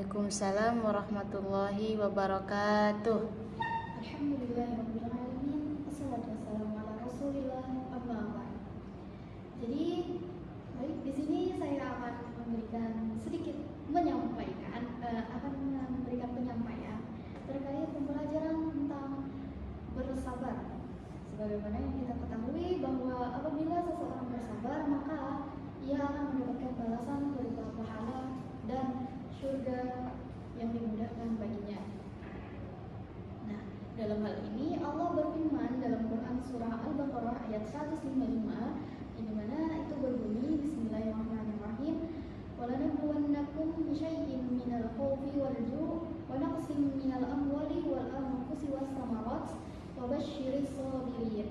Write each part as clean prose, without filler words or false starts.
Waalaikumsalam warahmatullahi wabarakatuh. Alhamdulillahirrahmanirrahim. Assalatu wassalamu ala rasulillah amma ba'd. Jadi, baik, di sini saya akan memberikan penyampaian terkait pembelajaran tentang bersabar. Sebagaimana yang kita ketahui bahwa apabila seseorang bersabar, maka ia akan mendapatkan balasan berupa pahala dan surga yang dimudahkan baginya. Nah, dalam hal ini Allah berfirman dalam Quran surah Al-Baqarah ayat 155, di mana itu berbunyi Bismillahirrahmanirrahim. وَلَنَبْلُوَنَّكُمْ بِشَيْءٍ مِنَ الْخَوْفِ وَالْجُوعِ وَنَقْصٍ مِنَ الْأَمْوَالِ وَالْأَنفُسِ وَالثَّمَرَاتِ وَبَشِّرِ الصَّابِرِينَ.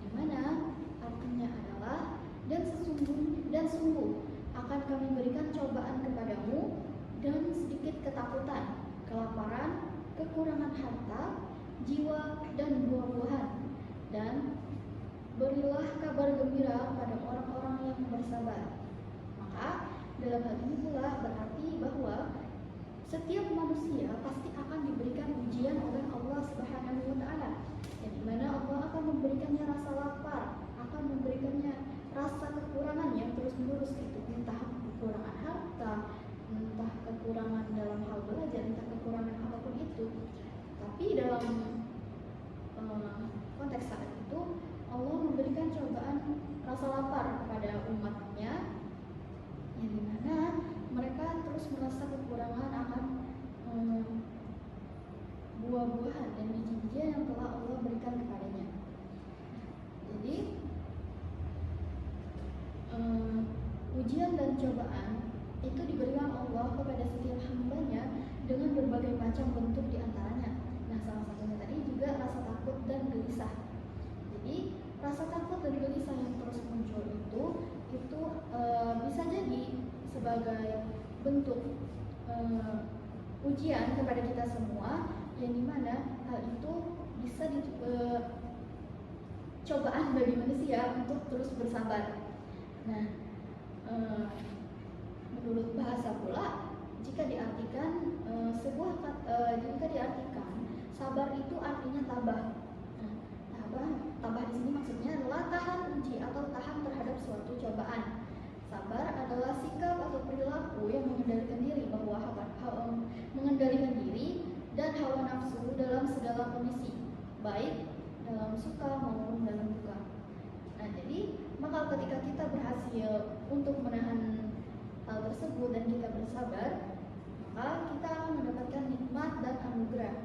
Di mana artinya adalah dan sungguh akan kami berikan cobaan kepadamu dan sedikit ketakutan, kelaparan, kekurangan harta, jiwa, dan buah-buahan, dan berilah kabar gembira pada orang-orang yang bersabar. Maka dalam hal ini pula berarti bahwa setiap manusia pasti akan diberikan ujian oleh Allah Subhanahu wa Ta'ala, yang dimana Allah akan memberikannya rasa lapar, akan memberikannya rasa kekurangan yang terus-menerus, itu entah kekurangan harta, entah kekurangan dalam hal belajar, entah kekurangan apapun itu. Tapi dalam konteks saat itu Allah memberikan cobaan rasa lapar kepada umatnya, yang dimana mereka terus merasa kekurangan akan buah-buahan dan biji-bijian yang telah Allah berikan kepadanya. Jadi ujian dan cobaan itu diberikan Allah kepada setiap hambanya dengan berbagai macam bentuk diantaranya. Nah, salah satunya tadi juga rasa takut dan gelisah. Jadi rasa takut dan gelisah yang terus muncul itu bisa jadi sebagai bentuk ujian kepada kita semua, yang dimana hal itu bisa cobaan bagi manusia untuk terus bersabar. Nah, menurut bahasa pula, jika diartikan sabar itu artinya tabah. Nah, tabah di sini maksudnya adalah tahan uji atau tahan terhadap suatu cobaan. Sabar adalah sikap atau perilaku yang mengendalikan diri dan hawa nafsu dalam segala kondisi, baik dalam suka maupun dalam duka. Nah, jadi maka ketika kita berhasil untuk menahan hal tersebut dan kita bersabar, maka kita akan mendapatkan nikmat dan anugerah.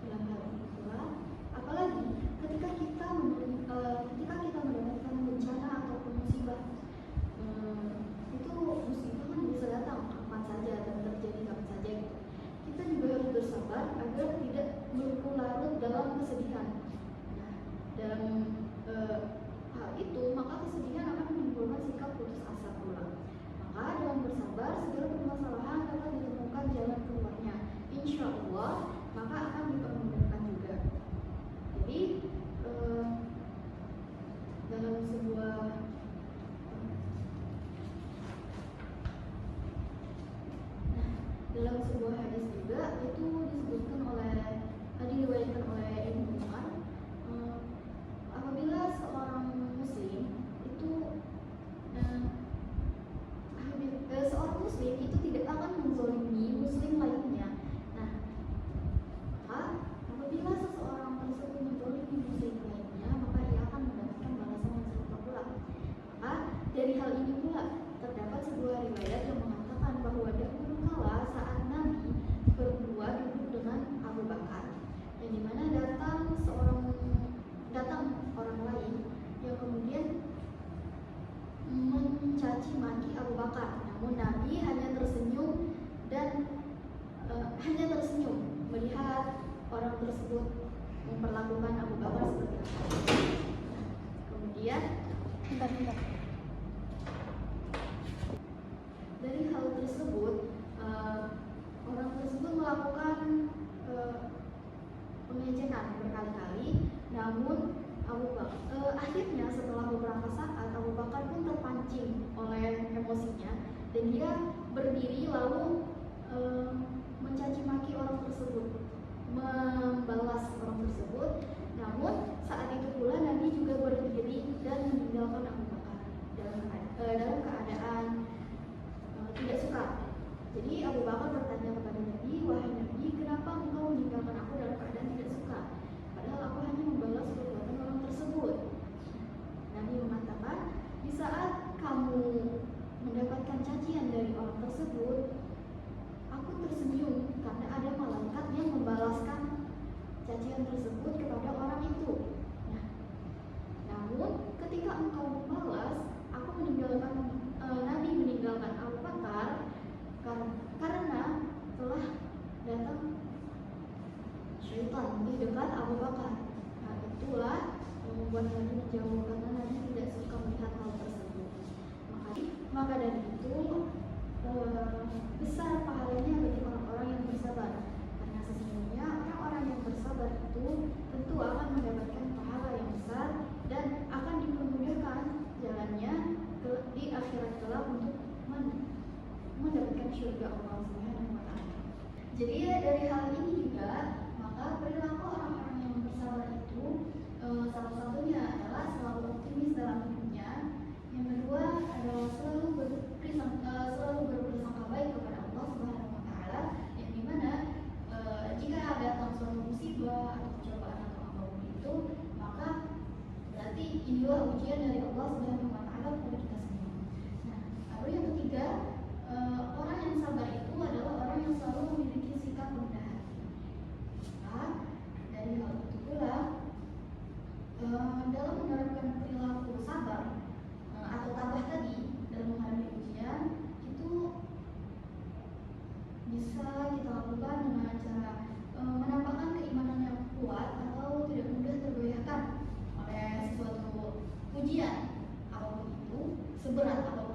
Dalam hal ini pula, apalagi ketika kita mendapatkan bencana ataupun musibah, itu musibah kan bisa datang kapan saja dan terjadi kapan saja gitu. Kita juga harus bersabar agar tidak berlarut dalam kesedihan. Nah, dalam hal itu maka kesedihan akan menimbulkan sikap putus asa pula. Maka dengan bersabar segala permasalahan dapat ditemukan jalan keluarnya. Insya Allah maka akan dipermudah juga. Jadi dalam sebuah hadis juga itu diriwayatkan oleh Ibnu Umar, apabila seorang muslim itu tidak akan menzalimi muslim lainnya. Nah, apabila seseorang tersebut menzalimi muslim lainnya, maka ia akan mendapatkan balasan yang serupa pula. Maka dari hal ini pula terdapat sebuah riwayat yang mengatakan bahwa dahulu kala saat Nabi berdua duduk dengan Abu Bakar, yang dimana datang orang lain yang kemudian mencaci maki Abu Bakar, namun Nabi hanya tersenyum melihat orang tersebut memperlakukan Abu Bakar seperti apa. Kemudian dari hal tersebut orang tersebut melakukan pengecekan berkali-kali, namun akhirnya setelah beberapa saat Abu Bakar pun terpancing oleh emosinya dan dia berdiri lalu mencaci maki orang tersebut, membalas orang tersebut. Namun saat itu pula Nabi juga berdiri dan meninggalkan Abu Bakar dalam keadaan tidak suka. Jadi Abu Bakar bertanya kepada Nabi, "Wahai Nabi, kenapa engkau meninggalkan aku dalam keadaan tidak suka? Padahal aku hanya membalas perbuatan orang tersebut." Nabi mengatakan, "Di saat kamu mendapatkan cacian dari orang tersebut, aku tersenyum karena ada malaikat yang membalaskan cacian tersebut kepada orang itu. Nah, namun ketika engkau membalas, aku Nabi meninggalkan Abu Bakar karena telah datang syaitan di dekat Abu Bakar. Nah, itulah yang membuat Nabi menjauh karena Nabi tidak suka melihat hal tersebut. Maka dari itu besar pahalanya bagi orang-orang yang bersabar, karena sesungguhnya orang-orang yang bersabar itu tentu akan mendapatkan pahala yang besar dan akan dipermudahkan jalannya di akhirat kelak untuk mendapatkan surga Allah Subhanahu wa Ta'ala. Jadi dari hal ini juga maka perilaku orang-orang yang bersabar itu salah satunya adalah selalu optimis dalam hidupnya. Yang kedua adalah selalu berprasangka baik kepada Allah Subhanahu wa Ta'ala, yang dimana jika datang suatu musibah atau cobaan atau apapun itu, maka berarti inilah ujian dari Allah Subhanahu wa Ta'ala kepada kita semua. Nah, lalu yang ketiga, orang yang sabar itu adalah orang yang selalu memiliki sikap rendah hati. Maka dari hal itu pula dalam menerapkan perilaku sabar atau tabah tadi dalam menghadapi ujian itu bisa kita lakukan dengan cara menampakkan keimanan yang kuat atau tidak mudah tergoyahkan oleh suatu ujian apapun itu, seberat apapun